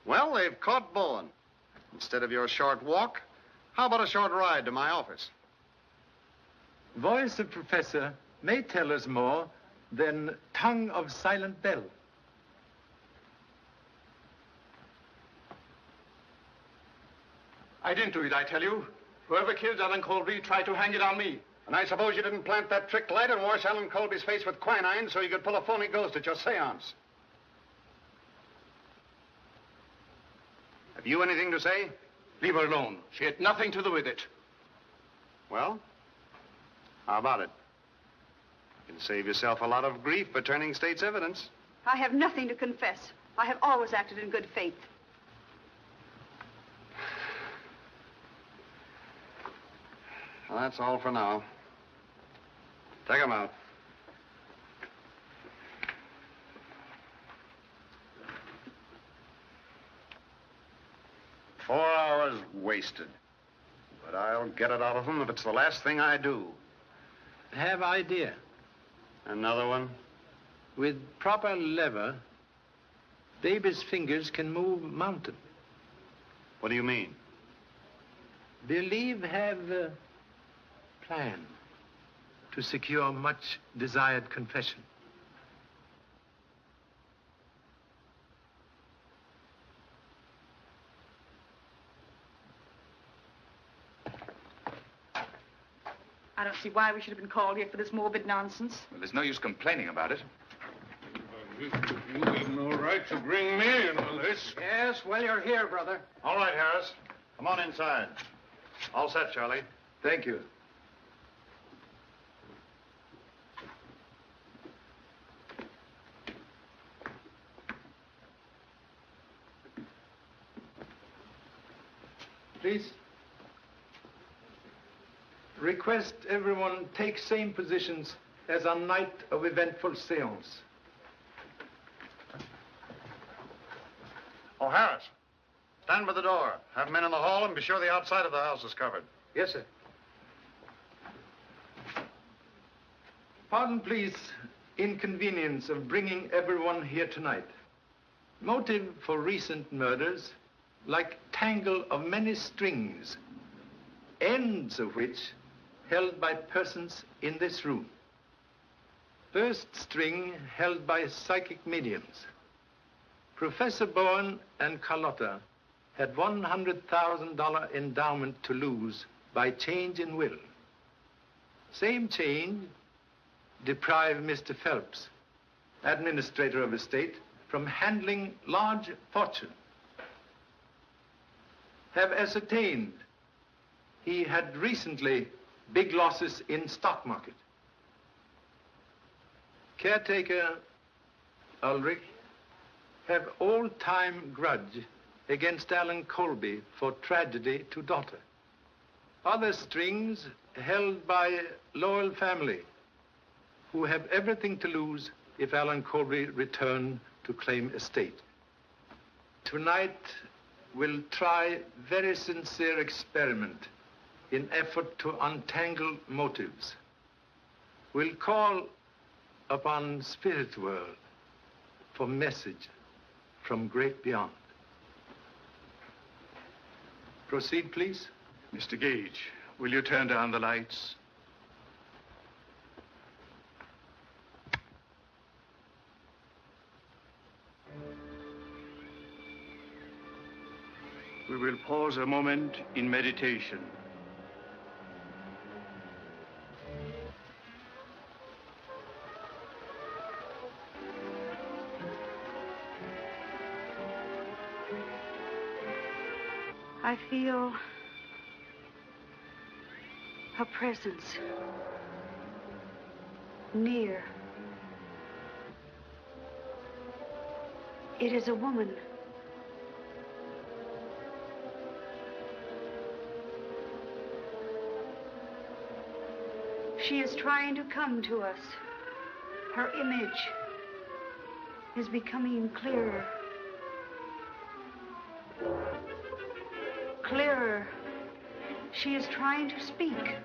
K: Well, they've caught Bowen. Instead of your short walk, how about a short ride to my office?
B: Voice of Professor may tell us more than tongue of silent bell.
M: I didn't do it, I tell you. Whoever killed Alan Colby tried to hang it on me.
K: And I suppose you didn't plant that trick light and wash Alan Colby's face with quinine so you could pull a phony ghost at your seance. Have you anything to say?
M: Leave her alone. She had nothing to do with it.
K: Well, how about it? You can save yourself a lot of grief by turning state's evidence.
F: I have nothing to confess. I have always acted in good faith.
K: Well, that's all for now. Take him out. "4 hours wasted. But I'll get it out of him if it's the last thing I do.
B: Have idea.
K: Another one?
B: With proper lever, baby's fingers can move mountain.
K: What do you mean?
B: Believe have a plan to secure much desired confession.
N: I don't see why we should have been called here for this morbid nonsense.
C: Well, there's no use complaining about it.
I: You have no right to bring me into this.
L: Yes, well, you're here, brother.
K: All right, Harris. Come on inside. All set, Charlie.
B: Thank you. please. Request everyone take same positions as on night of eventful seance.
K: Oh, Harris, stand by the door. Have men in the hall and be sure the outside of the house is covered.
B: Yes, sir. Pardon, please, inconvenience of bringing everyone here tonight. Motive for recent murders, like tangle of many strings, ends of which held by persons in this room. First string held by psychic mediums. Professor Bowen and Carlotta had $100,000 endowment to lose by change in will. Same change deprived Mr. Phelps, administrator of estate, from handling large fortune. Have ascertained he had recently big losses in stock market. Caretaker Ulrich have all-time grudge against Alan Colby for tragedy to daughter. Other strings held by Lowell family, who have everything to lose if Alan Colby return to claim estate. Tonight, we'll try very sincere experiment in effort to untangle motives. We'll call upon spirit world for message from great beyond. Proceed, please.
J: Mr. Gage, will you turn down the lights? We will pause a moment in meditation.
F: I feel a presence near. It is a woman. She is trying to come to us. Her image is becoming clearer. Clearer. She is trying to speak.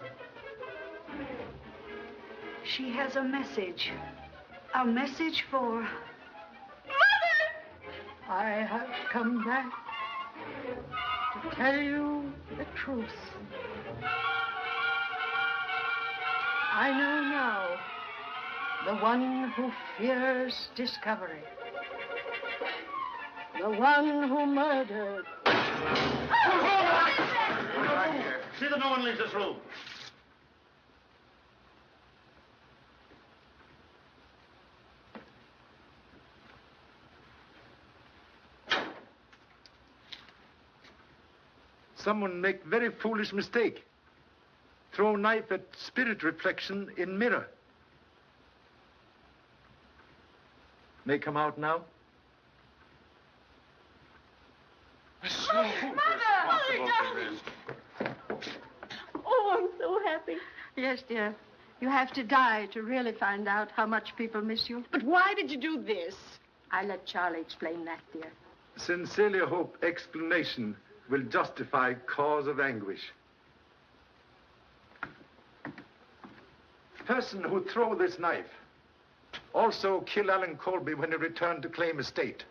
F: She has a message. A message for...
D: Mother! I have come back to tell you the truth. I know now the one who fears discovery. The one who murdered.
K: See that no one leaves this room.
B: Someone make very foolish mistake. Throw knife at spirit reflection in mirror. May come out now?
N: Mother, darling. Oh, I'm so happy.
D: Yes, dear. You have to die to really find out how much people miss you.
N: But why did you do this?
D: I let Charlie explain that, dear.
B: Sincerely hope explanation will justify cause of anguish. Person who throw this knife also kill Alan Colby when he returned to claim estate.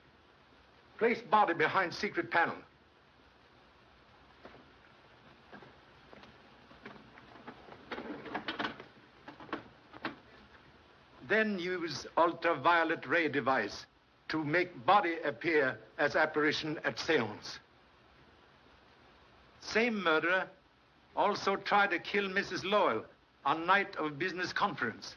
B: Place body behind secret panel. Then use ultraviolet ray device to make body appear as apparition at seance. Same murderer also tried to kill Mrs. Lowell on night of business conference,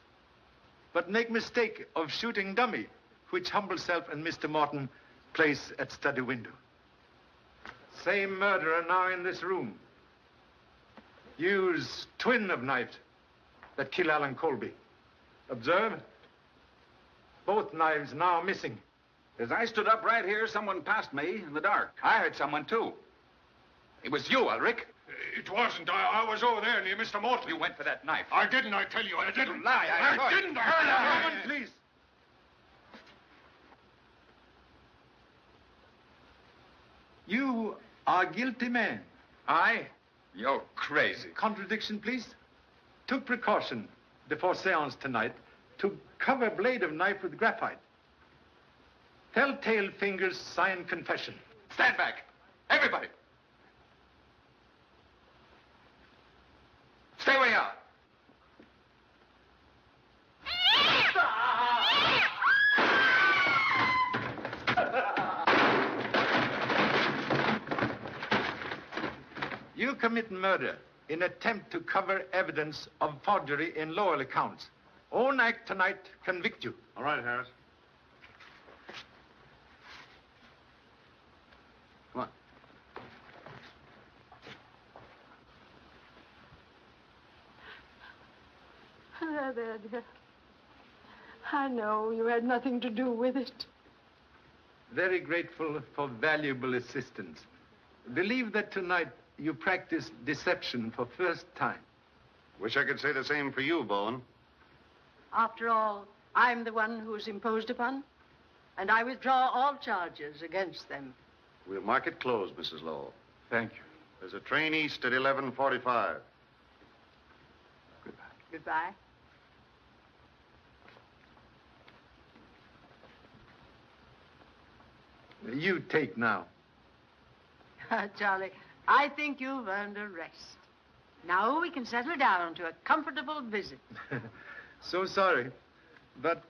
B: but make mistake of shooting dummy, which humble self and Mr. Morton place at study window. Same murderer now in this room. Use twin of knife that kill Alan Colby. Observe, both knives now missing.
H: As I stood up right here, someone passed me in the dark.
C: I heard someone, too. It was you, Ulrich.
I: It wasn't. I was over there near Mr. Morton.
C: You went for that knife.
I: I didn't, I tell you. I didn't.
C: You lie.
I: I didn't.
B: Norman, please. You are a guilty man.
C: I? You're crazy.
B: Contradiction, please. Took precaution before seance tonight to cover blade of knife with graphite. Telltale fingers sign confession.
C: Stand back. Everybody. Stay where you are.
B: You commit murder in attempt to cover evidence of forgery in Lowell accounts. Own act tonight convict you.
K: All right, Harris. Come on.
D: There, dear. I know you had nothing to do with it.
B: Very grateful for valuable assistance. Believe that tonight you practiced deception for first time.
K: Wish I could say the same for you, Bowen.
D: After all, I'm the one who was imposed upon, and I withdraw all charges against them.
K: We'll mark it closed, Mrs. Lowell.
C: Thank you.
K: There's a train east at 11:45.
D: Goodbye.
B: You take now.
D: Charlie, I think you've earned a rest. Now we can settle down to a comfortable visit.
B: So sorry, but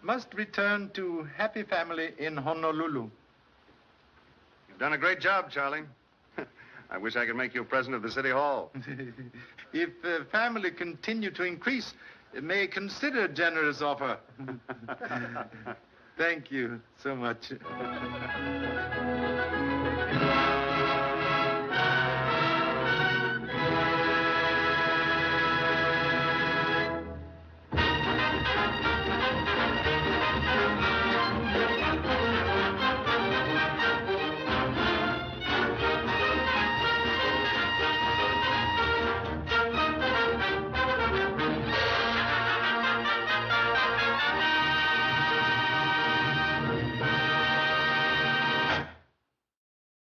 B: must return to happy family in Honolulu.
K: You've done a great job, Charlie. I wish I could make you president of the City Hall.
B: If family continue to increase, may consider generous offer. Thank you so much.